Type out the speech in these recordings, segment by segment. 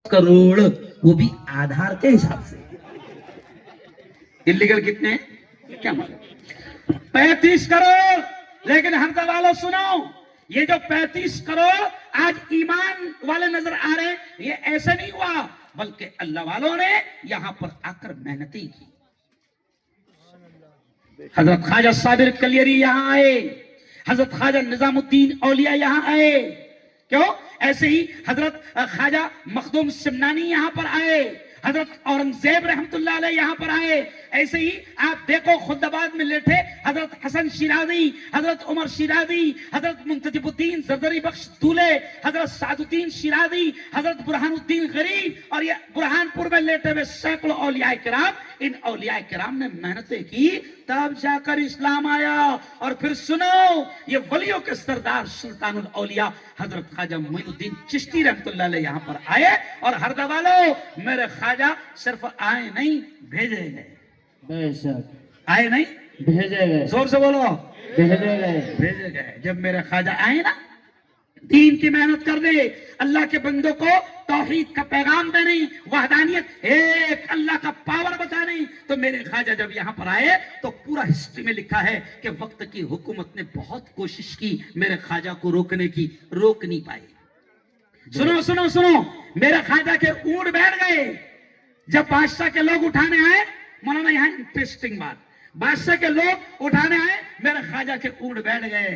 करोड़, वो भी आधार के हिसाब से। इलीगल कितने हैं क्या मालूम? 35 करोड़। लेकिन हरदा वालों सुनो, ये जो 35 करोड़ आज ईमान वाले नजर आ रहे हैं, ये ऐसे नहीं हुआ, बल्कि अल्लाह वालों ने यहां पर आकर मेहनती की। हजरत ख्वाजा साबिर कलियरी यहां आए, हजरत ख्वाजा निजामुद्दीन औलिया यहां आए। क्यों? ऐसे ही हजरत ख्वाजा मखदूम सिमनानी यहां पर आए, हजरत औरंगजेब रहमतुल्लाह अलैह यहां पर आए। ऐसे ही आप देखो खुदाबाद में लेटे हजरत हसन शिराजी, हजरत उमर शिराजी, हजरत मुंतजिबुद्दीन जरदरी बख्श दूल्हे, हजरत सादुद्दीन शिराजी, हजरत बुरहानुद्दीन गरीब, और ये बुरहानपुर में लेटे हुए सैकड़ों औलिया किराम। इन औलिया किराम ने मेहनतें की, तब जाकर इस्लाम आया। और फिर सुनो, ये वलियों के सरदार सुल्तानुल औलिया हजरत ख्वाजा मोइनुद्दीन चिश्ती रहमतुल्लाह अलैह यहां पर आए। और हरदा वालों, मेरे ख्वाजा सिर्फ आए नहीं, भेजे गए। बेशक आए नहीं, भेजे गए। जोर से बोलो, भेजे गए। भेजे गए। जब मेरे ख्वाजा आए ना दीन की मेहनत करने, अल्लाह के बंदों को तौहीद का पैगाम देने, वहदानियत, एक अल्लाह का पावर बताने, तो मेरे ख्वाजा जब यहां पर आए तो पूरा हिस्ट्री में लिखा है कि वक्त की हुकूमत ने बहुत कोशिश की मेरे ख्वाजा को रोकने की, रोक नहीं पाई। सुनो सुनो सुनो, मेरे ख्वाजा के ऊंट बैठ गए। जब बादशाह के लोग उठाने आए, मौलाना यहाँ इंटरेस्टिंग बात, बादशाह के लोग उठाने आए, मेरे ख्वाजा के ऊंट बैठ गए।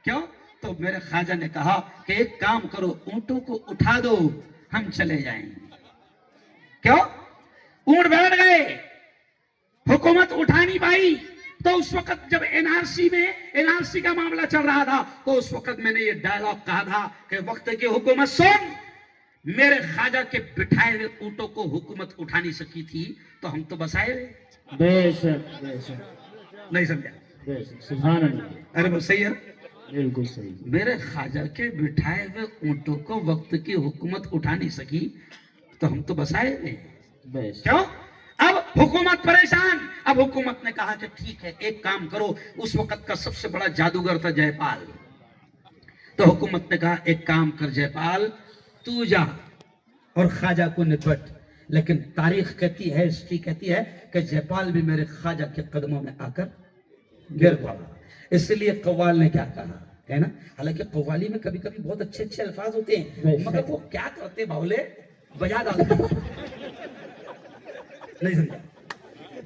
क्यों? तो मेरे ख्वाजा ने कहा कि एक काम करो, ऊंटों को उठा दो, हम चले जाएंगे। क्यों? ऊंट बैठ गए, हुकूमत उठा नहीं पाई। तो उस वक्त जब एनआरसी का मामला चल रहा था, तो उस वक्त मैंने ये डायलॉग कहा था कि वक्त की हुकूमत सुन, मेरे ख्वाजा के बिठाए हुए ऊंटों को हुकूमत उठा नहीं सकी थी, तो हम तो बसाए हुए। बेशक बेशक। नहीं समझा? बेशक, सुभान अल्लाह। अरे वो सही है, बिल्कुल सही। मेरे ख्वाजा के बिठाए हुए ऊंटों को वक्त की हुकूमत उठा नहीं सकी, तो हम तो बसाए हुए। बेशक। क्यों? अब हुकूमत परेशान। अब हुकूमत ने कहा कि ठीक है, एक काम करो, उस वक्त का सबसे बड़ा जादूगर था जयपाल। तो हुकूमत ने कहा एक काम कर जयपाल, तू जा और ख्वाजा को निपट। लेकिन तारीख कहती है, हिस्ट्री कहती है कि जयपाल भी मेरे ख्वाजा के कदमों में आकर गिर पड़ा। इसलिए कव्वाल ने क्या कहा है ना, हालांकि कव्वाली में कभी कभी बहुत अच्छे अच्छे अल्फाज होते हैं, मगर वो क्या करते बावले, बजा डालते। नहीं समझा?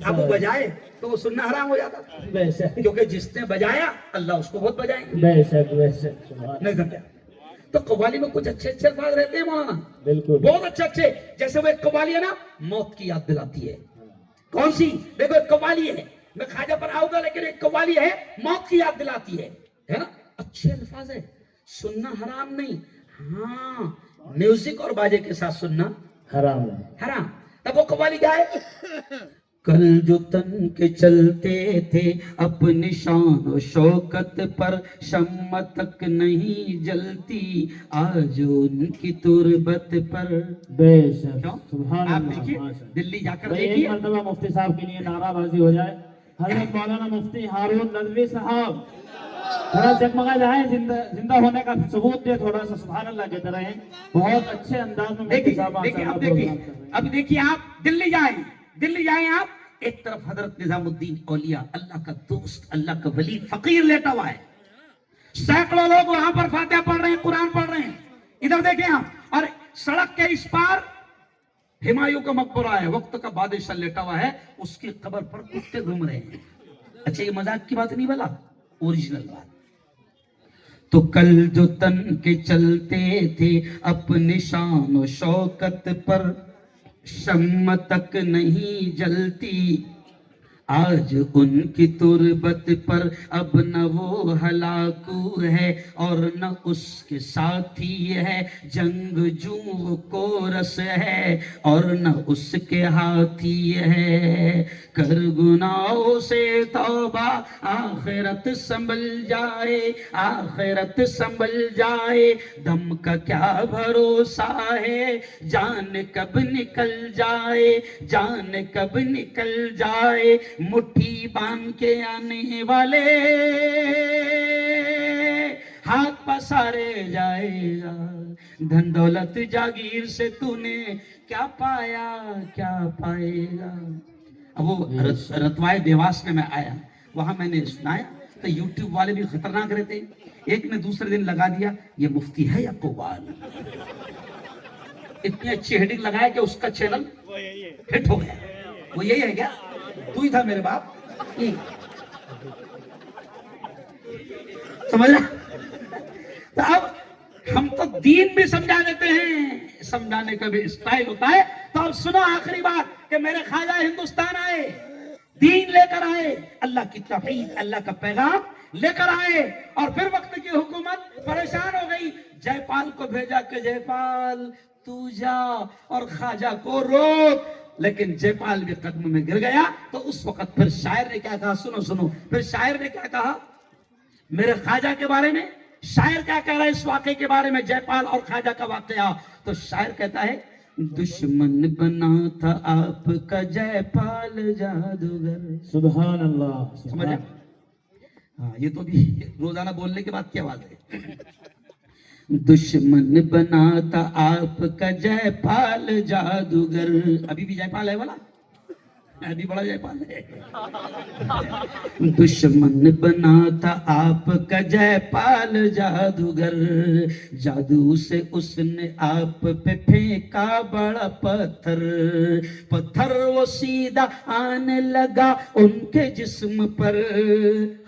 अब वो बजाए तो वो सुनना हराम हो जाता, क्योंकि जिसने बजाया अल्लाह उसको बहुत बजाएंगे। बेशक बेशक। नहीं समझा? तो कव्वाली में कुछ अच्छे अच्छे अल्फाज रहते हैं मौलाना, बिल्कुल बहुत अच्छे अच्छे। जैसे वो एक कव्वाली है ना, मौत की याद दिलाती है। कौन सी? देखो एक कव्वाली है, मैं ख्वाजा पर आऊंगा, लेकिन एक कव्वाली है मौत की याद दिलाती है ना? अच्छे अल्फाज है, सुनना हराम नहीं। हाँ, म्यूजिक और बाजे के साथ सुनना हराम है। हराम। तब वो कव्वाली क्या है? कल जो तन के चलते थे अपनी शान और शौकत पर, शम्मा तक नहीं जलती आज उनकी तुरबत पर। बेशक, क्यों? सुभान आप अल्लाह। देखिए, माशाअल्लाह। दिल्ली जाकर भाई, एक देखिए, मर्तबा मुफ्ती साहब के लिए नाराबाजी हो जाए। हजरत मौलाना मुफ्ती हारून नदवी साहब थोड़ा जगमगा जाए, जिंदा होने का सबूत दे, थोड़ा सा सुभान अल्लाह कहते रहे। बहुत अच्छे अंदाज में मुफ्ती साहब माशाअल्लाह प्रोग्राम कर रहे हैं। अब देखिए आप दिल्ली जाए आप, एक तरफ हजरत निजामुद्दीन औलिया, अल्लाह का दोस्त, अल्लाह का वली, फकीर लेटा हुआ है, सैकड़ों लोग वहां पर फातिहा पढ़ रहे हैं, कुरान पढ़ रहे हैं। इधर देखें आप, और सड़क के इस पार हुमायूं का मकबरा है, वक्त का बादशाह लेटा हुआ है, उसकी कब्र पर कुत्ते घूम रहे हैं। अच्छा, ये मजाक की बात नहीं बोला, ओरिजिनल बात। तो कल जो तन के चलते थे अपनी शान और शौकत पर, शम्मा तक नहीं जलती आज उनकी तुरबत पर। अब न वो हलाकू है और न उसके साथी है, जंगजू वो कोरस है और न उसके हाथी है। कर गुनाहों से तौबा, आखिरत संभल जाए, आखिरत संभल जाए। दम का क्या भरोसा है, जान कब निकल जाए, जान कब निकल जाए। मुट्ठी बांध के आने वाले हाथ पसारे जाएगा। धन दौलत जागीर से तूने क्या पाया क्या पाएगा। अब वो रतवाए देवास में मैं आया, वहां मैंने सुनाया तो यूट्यूब वाले भी खतरनाक रहते, एक ने दूसरे दिन लगा दिया ये मुफ्ती है या कव्वाल। इतनी अच्छी हेडिंग लगाया कि उसका चैनल हिट हो गया। वो यही है क्या? तू ही था मेरे बाप। समझ रहा? तो अब हम तो दीन भी समझा देते हैं, समझाने का भी स्टाइल होता है। तो अब सुनो आखिरी बात कि मेरे ख्वाजा हिंदुस्तान आए, दीन लेकर आए, अल्लाह की तौहीद, अल्लाह का पैगाम लेकर आए, और फिर वक्त की हुकूमत परेशान हो गई। जयपाल को भेजा कि जयपाल तू जा और ख्वाजा को रोक, लेकिन जयपाल भी कदम में गिर गया। तो उस वक्त फिर शायर ने क्या कहा, सुनो सुनो, फिर शायर ने क्या कहा मेरे ख्वाजा के बारे में। शायर क्या कह रहा है इस वाक़े के बारे में, जयपाल और ख्वाजा का वाक़या। तो शायर कहता है दुश्मन बना था आपका जयपाल जादूगर। सुभान अल्लाह। समझा? हाँ, ये तो भी रोजाना बोलने के बाद क्या आवाज है। दुश्मन बना था आपका जयपाल जादूगर। अभी भी जयपाल है वाला, अभी बड़ा जयपाल है। दुश्मन बना था आपका जयपाल जादूगर, जादू से उसने आप पे फेंका बड़ा पत्थर, पत्थर वो सीधा आने लगा उनके जिस्म पर।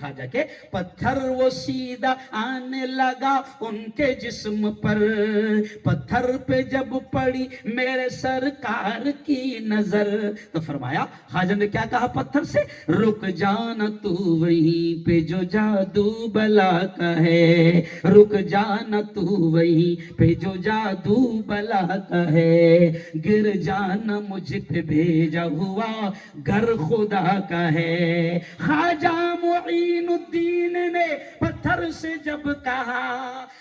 खाजा के पत्थर वो सीधा आने लगा उनके जिस्म पर, पत्थर पे जब पड़ी मेरे सरकार की नजर। तो फरमाया खाजा ने क्या कहा पत्थर से, रुक जाना तू वहीं पे जो जादू बला का है, रुक जाना तू वहीं पे जो जादू बला का है, गिर जाना मुझ पे भेजा हुआ घर खुदा का है। खाजा मुईनुद्दीन ने पत्थर से जब कहा,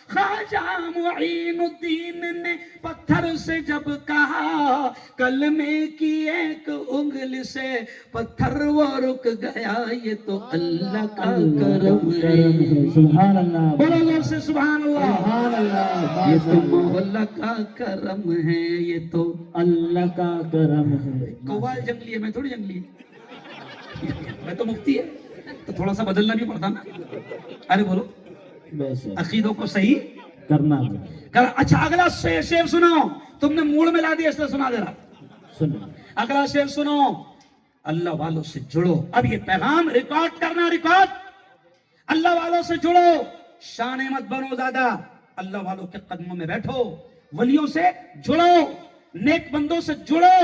खाजा मुईनुद्दीन ने पत्थर से जब कहा, कलमे की एक उंगली से पत्थर वो रुक गया, ये तो अल्लाह का करम है। सुभान अल्लाह। बोलो जोर से सुभान अल्लाह। सुभान अल्लाह। ये तो मौला का करम है, ये तो अल्लाह का करम है। कव्वाल जंगली है, मैं थोड़ी जंगली है। मैं तो मुफ्ती है, तो थोड़ा सा बदलना भी पड़ता ना। अरे बोलो, वैसे अकीदों को सही करना कर। अच्छा अगला शेर सुनाओ, तुमने मूड में ला दिया इसलिए सुना दे रहा। सुनो। अगला शेर सुनो, अल्लाह वालों से जुड़ो। अब ये पैगाम रिकॉर्ड करना, रिकॉर्ड, अल्लाह वालों से जुड़ो, शाने मत बनो ज्यादा, अल्लाह वालों के कदमों में बैठो, वलियों से जुड़ो, नेक बंदों से जुड़ो,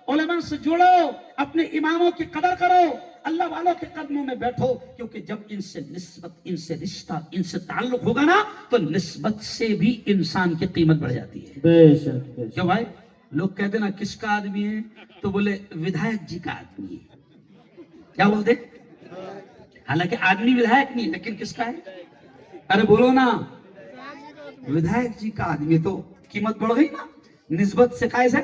उलमा से जुड़ो, अपने इमामों की कदर करो, अल्लाह वालों के कदमों में बैठो, क्योंकि जब इनसे निस्बत, इनसे रिश्ता, इनसे ताल्लुक होगा ना, तो निस्बत से भी इंसान की कीमत बढ़ जाती है। बेशक बेशक। क्यों भाई? लोग कहते ना किसका आदमी है, तो बोले विधायक जी का आदमी है। क्या बोलते? हालांकि आदमी विधायक नहीं, लेकिन किसका है? अरे बोलो ना, विधायक जी का आदमी, तो कीमत बढ़ गई ना, निस्बत से कैसे?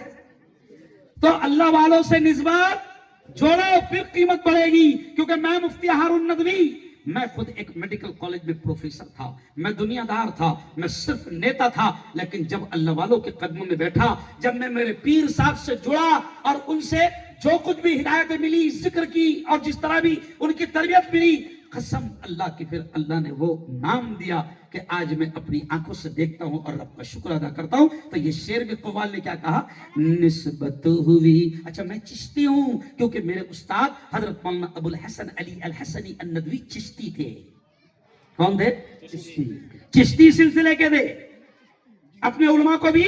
तो अल्लाह वालों से निस्बत जोड़ो, फिर कीमत बढ़ेगी। क्योंकि मैं मुफ्ती हारून नदवी, मैं खुद एक मेडिकल कॉलेज में प्रोफेसर था, मैं दुनियादार था, मैं सिर्फ नेता था, लेकिन जब अल्लाह वालों के कदमों में बैठा, जब मैं मेरे पीर साहब से जुड़ा और उनसे जो कुछ भी हिदायतें मिली, जिक्र की, और जिस तरह भी उनकी तरबियत मिली, कसम अल्लाह की, फिर अल्लाह ने वो नाम दिया कि आज मैं अपनी आंखों से देखता हूं और रब का शुक्र अदा करता हूं। तो ये शेर भी कव्वाल ने क्या कहा, निस्बत हुई। अच्छा मैं चिश्ती हूं, क्योंकि मेरे उस्ताद हजरत मौलाना अबुल हसन अली अल हसनी अन नदवी चिश्ती थे। कौन थे? चिश्ती। चिश्ती सिलसिले के थे। अपने उलमा को भी,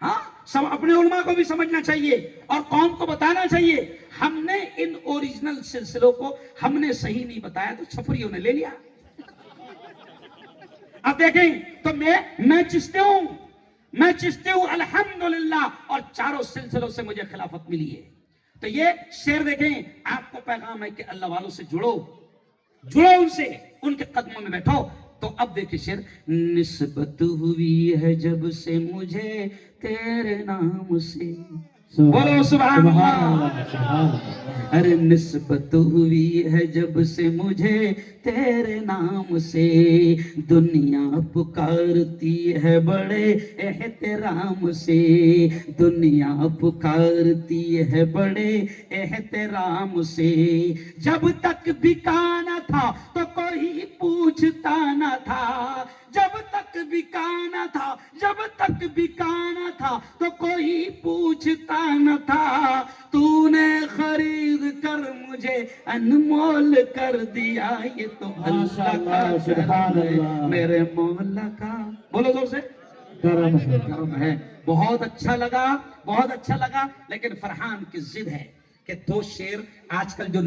हाँ, सब अपने उलमा को भी समझना चाहिए और कौम को बताना चाहिए। हमने इन ओरिजिनल सिलसिलों को हमने सही नहीं बताया, तो छपरियों ने ले लिया। अब देखें, तो मैं चिश्ती हूं, मैं चिश्ती हूं अल्हम्दुलिल्लाह, और चारों सिलसिलों से मुझे खिलाफत मिली है। तो ये शेर देखें, आपको पैगाम है कि अल्लाह वालों से जुड़ो, जुड़ो उनसे, उनके कदमों में बैठो। तो अब देखिए शेर, निस्बत हुई है जब से मुझे तेरे नाम से। बोलो सुभान अल्लाह। सुभान अल्लाह। अरे निस्बत हुई है जब से मुझे तेरे नाम से, दुनिया पुकारती है बड़े एहतराम से, दुनिया पुकारती है बड़े एहतराम से। जब तक बिका न था तो कोई पूछता न था, जब तक बिका न था, जब तक बिका न था तो कोई पूछता न था, तूने खरीद कर मुझे अनमोल कर दिया, ये तो अल्लाह का करम है, मेरे मौला का। बोलो जोर से, करम है। करम है। बहुत अच्छा लगा, बहुत अच्छा लगा। लेकिन फरहान की जिद है कि दो शेर आजकल जो